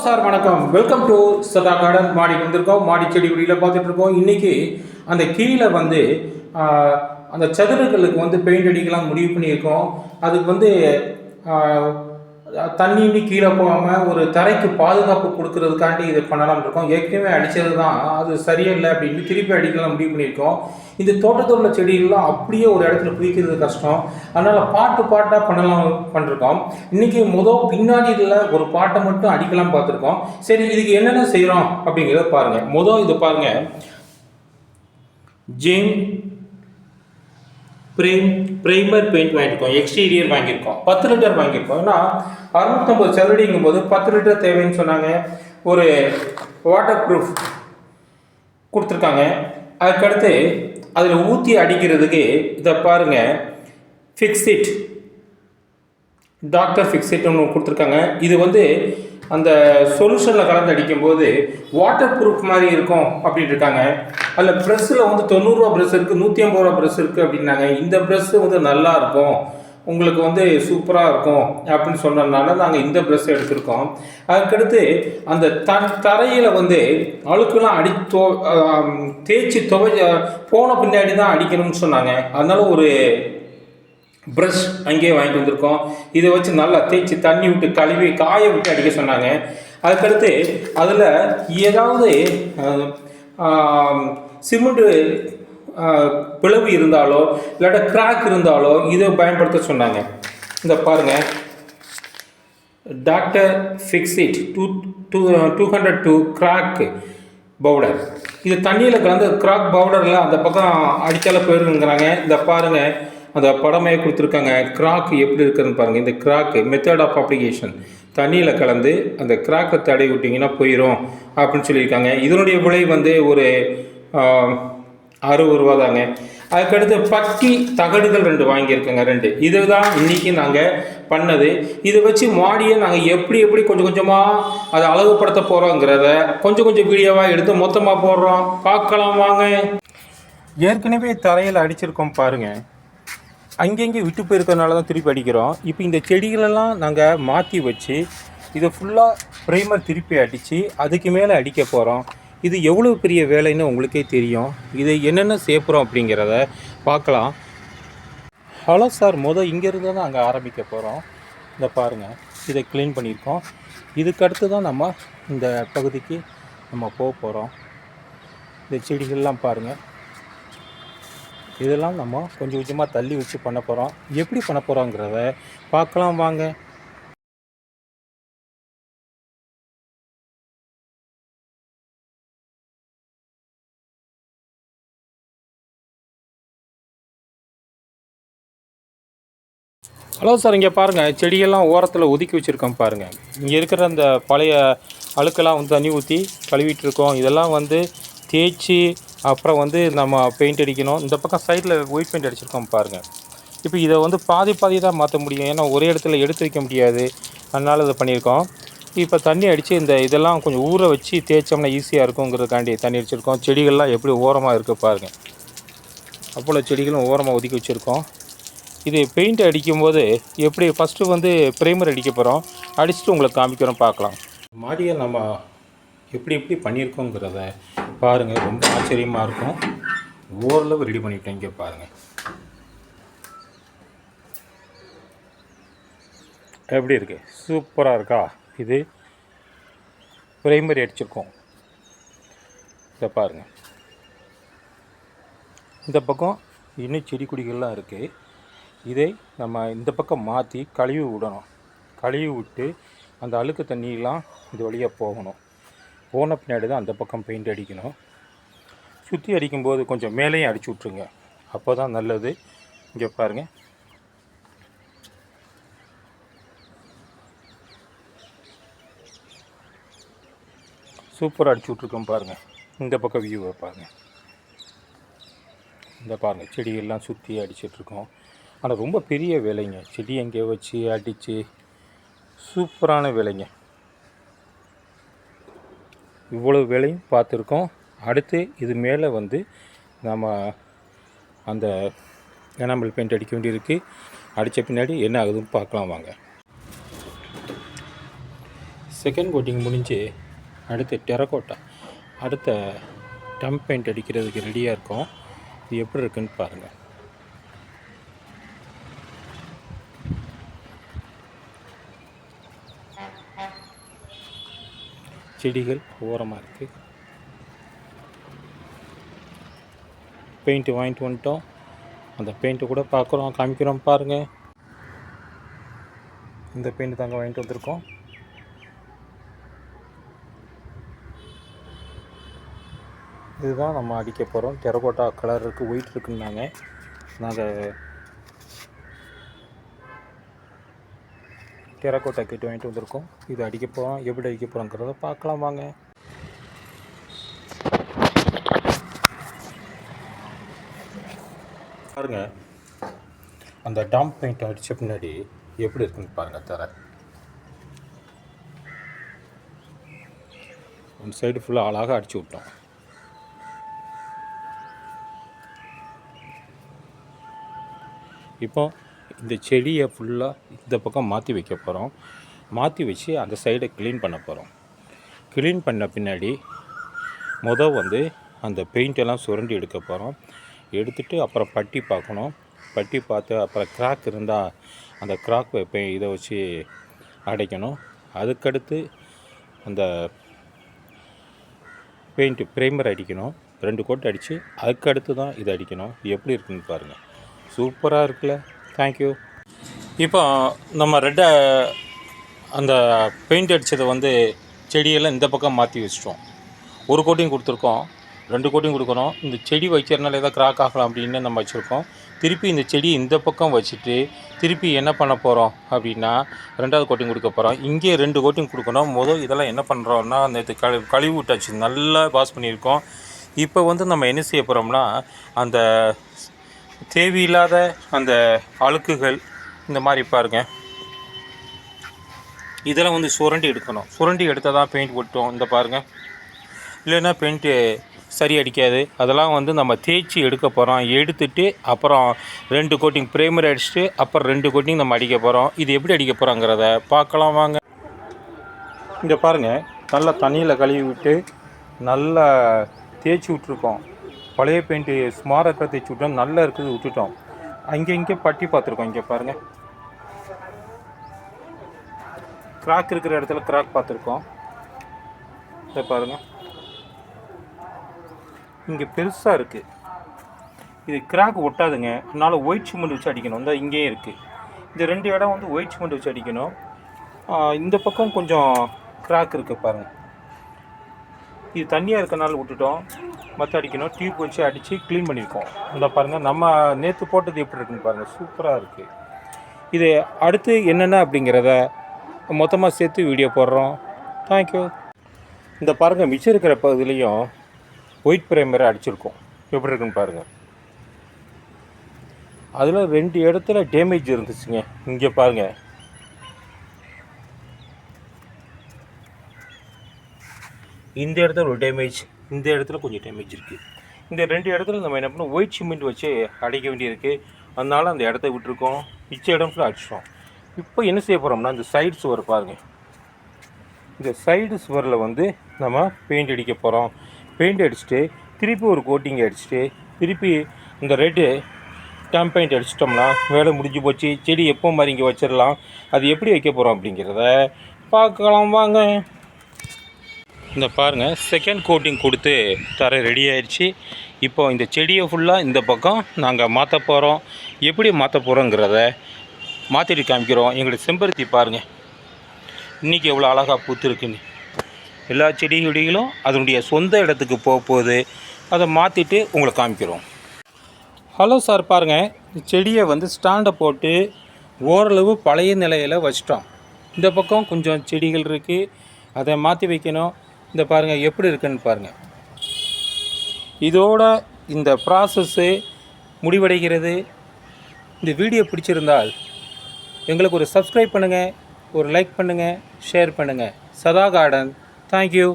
Sir வணக்கம். Welcome to சதா garden. மாடிக்கு வந்திருக்கோம். மாடி செடி கொடியில் பார்த்துட்டு இருக்கோம். இன்றைக்கி அந்த கீழே வந்து அந்த சதுரங்களுக்கு வந்து பெயிண்ட் அடிக்கலாம் முடிவு பண்ணியிருக்கோம். அதுக்கு வந்து தண்ணி கீழே போகாமல் ஒரு தரைக்கு பாதுகாப்பு கொடுக்கறதுக்காண்டி இது பண்ணலாம்னு இருக்கோம். ஏற்கனவே அடித்தது தான், அது சரியில்லை அப்படின்னு திருப்பி அடிக்கலாம் முடிவு பண்ணியிருக்கோம். இந்த தோட்டத்தில் உள்ள செடிகள்லாம் அப்படியே ஒரு இடத்துல குவிக்கிறது கஷ்டம். அதனால் பாட்டாக பண்ணலாம் பண்ணிருக்கோம். இன்றைக்கி பின்னாடி இதில் ஒரு பாட்டை மட்டும் அடிக்கலாம் பார்த்துருக்கோம். சரி, இதுக்கு என்னென்ன செய்கிறோம் அப்படிங்கிறத பாருங்கள். இது பாருங்கள், ஜேம் ப்ரைமர் பெயிண்ட் வாங்கியிருக்கோம். எக்ஸ்டீரியர் வாங்கியிருக்கோம். 10 லிட்டர் வாங்கியிருக்கோம். ஏன்னா 650 சதுரடிங்கும் போது 10 லிட்டர் தேவைன்னு சொன்னாங்க. ஒரு வாட்டர் ப்ரூஃப் கொடுத்துருக்காங்க. அதுக்கடுத்து அதில் ஊற்றி அடிக்கிறதுக்கு இதை பாருங்கள், ஃபிக்ஸிட் டாக்டர் ஃபிக்ஸிட் ஒன்று கொடுத்துருக்காங்க. இது வந்து அந்த சொல்யூஷனில் கலந்து அடிக்கும்போது வாட்டர் ப்ரூஃப் மாதிரி இருக்கும் அப்படின்னு இருக்காங்க. அதில் ப்ரெஷ்ஷில் வந்து 90 ரூபா ப்ரெஷ் இருக்குது, 150 ரூபா ப்ரெஷ் இருக்குது அப்படின்னாங்க. இந்த ப்ரெஷ்ஷு வந்து நல்லா இருக்கும், உங்களுக்கு வந்து சூப்பராக இருக்கும் அப்படின்னு சொன்னதுனால நாங்கள் இந்த ப்ரெஷ் எடுத்திருக்கோம். அதுக்கடுத்து அந்த தரையில் வந்து அழுக்கெல்லாம் தேய்ச்சி போன பின்னாடி தான் அடிக்கணும்னு சொன்னாங்க. அதனால ஒரு ப்ரஷ் அங்கேயே வாங்கிட்டு வந்திருக்கோம். இதை வச்சு நல்லா தேய்ச்சி தண்ணி விட்டு கழுவி காய விட்டு அடிக்க சொன்னாங்க. அதுக்கடுத்து அதில் ஏதாவது சிமெண்ட்டு பிளவு இருந்தாலோ இல்லாட்ட கிராக் இருந்தாலோ இதை பயன்படுத்த சொன்னாங்க. இந்த பாருங்கள், டாக்டர் ஃபிக்ஸிட் 202 கிராக் பவுடர். இது தண்ணியில் கலந்து கிராக் பவுடரில் அந்த பக்கம் அடித்தால போயிருங்கிறாங்க. இந்த பாருங்கள், அந்த படமே கொடுத்துருக்காங்க. கிராக் எப்படி இருக்குதுன்னு பாருங்கள். இந்த கிராக் மெத்தட் ஆஃப் அப்ளிகேஷன் தண்ணியில் கலந்து அந்த கிராக்கை தடை விட்டிங்கன்னா போயிடும் அப்படின்னு சொல்லியிருக்காங்க. இதனுடைய விலை வந்து ஒரு 60 ரூபா தாங்க. அதுக்கடுத்து பட்டி தகடுகள் 2 வாங்கியிருக்கேங்க. 2 இது தான் இன்றைக்கி நாங்கள் பண்ணது. இதை வச்சு மாடியை நாங்கள் எப்படி கொஞ்சம் கொஞ்சமாக அதை அழகுபடுத்த போகிறோங்கிறத கொஞ்சம் வீடியோவாக எடுத்து மொத்தமாக போடுறோம். பார்க்கலாம் வாங்க. ஏற்கனவே தரையில் அடிச்சிருக்கோம் பாருங்கள். அங்கங்கே விட்டு போயிருக்கிறதுனால தான் திருப்பி அடிக்கிறோம். இப்போ இந்த செடிகளெல்லாம் நாங்கள் மாற்றி வச்சு இதை ஃபுல்லாக ப்ரைமர் திருப்பி அடித்து அதுக்கு மேலே அடிக்க போகிறோம். இது எவ்வளோ பெரிய வேலைன்னு உங்களுக்கே தெரியும். இதை என்னென்ன சேர்ப்புறோம் அப்படிங்கிறத பார்க்கலாம். ஹலோ சார், இங்கேருந்து தான் அங்கே ஆரம்பிக்க போகிறோம். இந்த பாருங்கள், இதை க்ளீன் பண்ணியிருக்கோம். இதுக்கு அடுத்து தான் நம்ம இந்த பகுதிக்கு நம்ம போக போகிறோம். இந்த செடிகள்லாம் பாருங்கள், இதெல்லாம் நம்ம கொஞ்சம் கொஞ்சமாக தள்ளி வச்சு பண்ண போகிறோம். எப்படி பண்ண போகிறோங்கிறத பார்க்கலாம் வாங்க. ஹலோ சார், இங்கே பாருங்கள், செடியெல்லாம் ஓரத்தில் ஒதுக்கி வச்சுருக்கோம் பாருங்கள். இங்கே இருக்கிற அந்த பழைய அழுக்கெல்லாம் வந்து தண்ணி ஊற்றி கழுவிட்டுருக்கோம். இதெல்லாம் வந்து தேய்ச்சி அப்புறம் வந்து நம்ம பெயிண்ட் அடிக்கணும். இந்த பக்கம் சைடில் ஒயிட் பெயிண்ட் அடிச்சிருக்கோம் பாருங்கள். இப்போ இதை வந்து பாதி தான் மாற்ற முடியும், ஏன்னா ஒரே இடத்துல எடுத்து வைக்க முடியாது. அதனால் இதை பண்ணியிருக்கோம். இப்போ தண்ணி அடித்து இதெல்லாம் கொஞ்சம் ஊற வச்சு தேய்ச்சோம்னா ஈஸியாக இருக்குங்கிறதுக்காண்டி தண்ணி அடிச்சிருக்கோம். செடிகள்லாம் எப்படி ஓரமாக இருக்குது பாருங்கள். அவ்வளோ செடிகளும் ஓரமாக ஒதுக்கி வச்சுருக்கோம். இது பெயிண்ட் அடிக்கும்போது எப்படி ஃபஸ்ட்டு வந்து ப்ரைமர் அடிக்க போகிறோம். அடிச்சுட்டு உங்களுக்கு காமிக்கிறோம், பார்க்கலாம். மாடியை நம்ம எப்படி பண்ணியிருக்கோங்கிறத பாருங்கள். ரொம்ப ஆச்சரியமாக இருக்கும். ஓரளவு ரெடி பண்ணிவிட்டேன். இங்கே பாருங்கள் எப்படி இருக்குது, சூப்பராக இருக்கா. இது ப்ரைமரி அடிச்சிருக்கோம். இதை பாருங்கள், இந்த பக்கம் இன்னும் செடி கொடிகள்லாம் இருக்குது. இதை நம்ம இந்த பக்கம் மாற்றி கழுவி விடணும். கழுவி விட்டு அந்த அழுக்கு தண்ணியெலாம் இது வழியாக போகணும். போன பின்னாடி தான் அந்த பக்கம் பெயிண்ட் அடிக்கணும். சுற்றி அடிக்கும்போது கொஞ்சம் மேலேயும் அடிச்சு விட்ருங்க, அப்போ தான் நல்லது. இங்கே பாருங்கள், சூப்பராக அடிச்சு விட்ருக்கோம் பாருங்கள். இந்த பக்கம் வியூவை பாருங்கள். இந்த பாருங்கள், செடியெல்லாம் சுற்றி அடிச்சிட்ருக்கோம். ஆனால் ரொம்ப பெரிய வேலைங்க. செடி எங்கே வச்சு அடித்து சூப்பரான வேலைங்க. இவ்வளோ வேலையும் பார்த்துருக்கோம். அடுத்து இது மேலே வந்து நம்ம அந்த எனாமல் பெயிண்ட் அடிக்க வேண்டியிருக்கு. அடித்த பின்னாடி என்ன ஆகுதுன்னு பார்க்கலாம் வாங்க. செகண்ட் கோட்டிங் முடிஞ்சு அடுத்து டெரகோட்டா அடுத்த டம்ப் பெயிண்ட் அடிக்கிறதுக்கு ரெடியாக இருக்கும். இது எப்படி இருக்குன்னு பாருங்கள். செடிகள் ஓரமாக இருக்குது. பெயிண்ட்டு வாங்கிட்டு வந்துட்டோம். அந்த பெயிண்ட்டு கூட காமிக்கிறோம் பாருங்கள். இந்த பெயிண்ட் தாங்க வாங்கிட்டு வந்திருக்கோம். இதுதான் நம்ம அடிக்க போகிறோம். டெரகோட்டா கலர் இருக்குது, ஒயிட் இருக்குன்னாங்க. நாங்கள் டெரகோட்டா கிட்ட வாங்கிட்டு வந்திருக்கோம். இது அடிக்க போகிறோம். எப்படி அடிக்க போகிறோங்கிறத பார்க்கலாம் வாங்க. பாருங்கள், அந்த டாம்ப் பெயிண்ட் அடித்த பின்னாடி எப்படி இருக்குன்னு பாருங்கள். தர ஒன் சைடு ஃபுல்லாக அழகாக அடிச்சு விட்டோம். இப்போ இந்த செடியை ஃபுல்லாக இந்த பக்கம் மாற்றி வைக்க போகிறோம். மாற்றி வச்சு அந்த சைடை க்ளீன் பண்ண போகிறோம். க்ளீன் பண்ண பின்னாடி வந்து அந்த பெயிண்டெல்லாம் சுரண்டி எடுக்க போகிறோம். எடுத்துகிட்டு அப்புறம் பட்டி பார்க்கணும். பட்டி பார்த்து அப்புறம் கிராக் இருந்தால் அந்த கிராக் இதை வச்சு அடைக்கணும். அதுக்கடுத்து அந்த பெயிண்ட்டு ப்ரைமர் அடிக்கணும். 2 கோட் அடித்து அதுக்கடுத்து தான் இதை அடிக்கணும். எப்படி இருக்குன்னு பாருங்கள். சூப்பராக இருக்குல்ல. தேங்க்யூ. இப்போ நம்ம அந்த பெயிண்ட் அடித்ததை செடியெல்லாம் இந்த பக்கம் மாற்றி வச்சிட்டோம். 1 கோட்டிங் கொடுத்துருக்கோம், 2 கோட்டிங் கொடுக்குறோம். இந்த செடி வைக்கிறதுனால எதாவது கிராக் ஆகலாம் அப்படின்னு நம்ம வச்சுருக்கோம். திருப்பி இந்த செடி இந்த பக்கம் வச்சுட்டு திருப்பி என்ன பண்ண போகிறோம் அப்படின்னா 2வது கோட்டிங் கொடுக்க போகிறோம். இங்கே 2 கோட்டிங் கொடுக்கணும். இதெல்லாம் என்ன பண்ணுறோன்னா நேற்று கழுவி விட்டாச்சு, நல்லா வாஷ் பண்ணியிருக்கோம். இப்போ நம்ம என்ன செய்ய போகிறோம்னா அந்த தேவையில்லாத அந்த அழுக்குகள் இந்த மாதிரி பாருங்க, இதெல்லாம் சுரண்டி எடுக்கணும். சுரண்டி எடுத்தால் தான் பெயிண்ட் போட்டோம். இந்த பாருங்கள், இல்லைன்னா பெயிண்ட்டு சரி அடிக்காது. அதெல்லாம் நம்ம தேய்ச்சி எடுக்க போகிறோம். எடுத்துட்டு அப்புறம் 2 கோட்டிங் ப்ரைமர் அடிச்சுட்டு அப்புறம் 2 கோட்டிங் நம்ம அடிக்க போகிறோம். இது எப்படி அடிக்க போகிறோங்கிறத பார்க்கலாம் வாங்க. இங்கே பாருங்கள், நல்லா தண்ணியில் கழுவி விட்டு நல்லா தேய்ச்சி விட்ருக்கோம். பழைய பெயிண்ட்டு சுமாராக இருக்கிற தேய்ச்சி விட்டோம். நல்லா இருக்குது விட்டுட்டோம். இங்கே பட்டி பார்த்துருக்கோம். இங்கே பாருங்கள், கிராக் இருக்கிற இடத்துல கிராக் பார்த்துருக்கோம். இதை பாருங்கள், இங்கே பெருசாக இருக்குது. இது கிராக் ஒட்டாதுங்க. அதனால் ஒயிட் சிமெண்ட் வச்சு அடிக்கணும். இந்த இங்கேயும் இருக்குது. இந்த 2 இடம் ஒயிட் சிமெண்ட் வச்சு அடிக்கணும். இந்த பக்கம் கொஞ்சம் கிராக் இருக்குது பாருங்கள். இது தண்ணியாக இருக்கனால விட்டுட்டோம். மற்ற அடிக்கணும். டியூப் வச்சு அடித்து க்ளீன் பண்ணியிருக்கோம். இந்த பாருங்கள், நம்ம நேற்று போட்டது எப்படி இருக்குன்னு பாருங்கள். சூப்பராக இருக்குது. இது அடுத்து என்னென்ன அப்படிங்கிறத மொத்தமாக சேர்த்து வீடியோ போடுறோம். தேங்க்யூ. இந்த பாருங்கள், மிச்சம் இருக்கிற பகுதியிலையும் ஒயிட் ப்ரைமரை அடிச்சிருக்கோம். எப்படி இருக்குன்னு பாருங்கள். அதில் 2 இடத்துல டேமேஜ் இருந்துச்சுங்க. இங்கே பாருங்கள், இந்த இடத்துல ஒரு டேமேஜ், இந்த இடத்துல கொஞ்சம் டேமேஜ் இருக்குது. இந்த 2 இடத்துல நம்ம என்ன பண்ணோம், ஒயிட் சிமெண்ட் வச்சு அடிக்க வேண்டியிருக்கு. அதனால் அந்த இடத்த விட்டுருக்கோம். மிச்ச இடம் ஃபுல்லாக அடிச்சிட்டோம். இப்போ என்ன செய்ய போகிறோம்னா இந்த சைடு சுவர் பாருங்கள். இந்த சைடு சுவரில் நம்ம பெயிண்ட் அடிக்க போகிறோம். பெயிண்ட் அடிச்சுட்டு திருப்பி ஒரு கோட்டிங் அடிச்சுட்டு திருப்பி இந்த ரெட்டு டாம்ப் பெயிண்ட் அடிச்சிட்டோம்னா வேலை முடிஞ்சு போச்சு. செடி எப்போ மாதிரி இங்கே வச்சிடலாம். அது எப்படி வைக்க போகிறோம் அப்படிங்கிறத பார்க்கலாம் வாங்க. இந்த பாருங்கள், செகண்ட் கோட்டிங் கொடுத்து தர ரெடி ஆயிடுச்சு. இப்போ இந்த செடியை ஃபுல்லாக இந்த பக்கம் நாங்கள் மாற்ற போகிறோம். எப்படி மாற்ற போகிறோங்கிறத மாற்றிட்டு காமிக்கிறோம். எங்களுடைய செம்பருத்தி பாருங்கள், இன்றைக்கி எவ்வளோ அழகாக பூத்துருக்குன்னு. எல்லா செடிகளும் அதனுடைய சொந்த இடத்துக்கு போக போகுது. அதை மாற்றிட்டு உங்களை காமிக்கிறோம். ஹலோ சார், பாருங்கள், செடியை ஸ்டாண்டை போட்டு ஓரளவு பழைய நிலையில் வச்சிட்டோம். இந்த பக்கம் கொஞ்சம் செடிகள் இருக்குது, அதை மாற்றி வைக்கணும். இந்த பாருங்கள் எப்படி இருக்குன்னு பாருங்கள். இதோட இந்த ப்ராசஸ்ஸு முடிவடைகிறது. இந்த வீடியோ பிடிச்சிருந்தால் எங்களுக்கு ஒரு சப்ஸ்கிரைப் பண்ணுங்கள், ஒரு லைக் பண்ணுங்கள், ஷேர் பண்ணுங்கள். சதா கார்டன். தேங்க்யூ.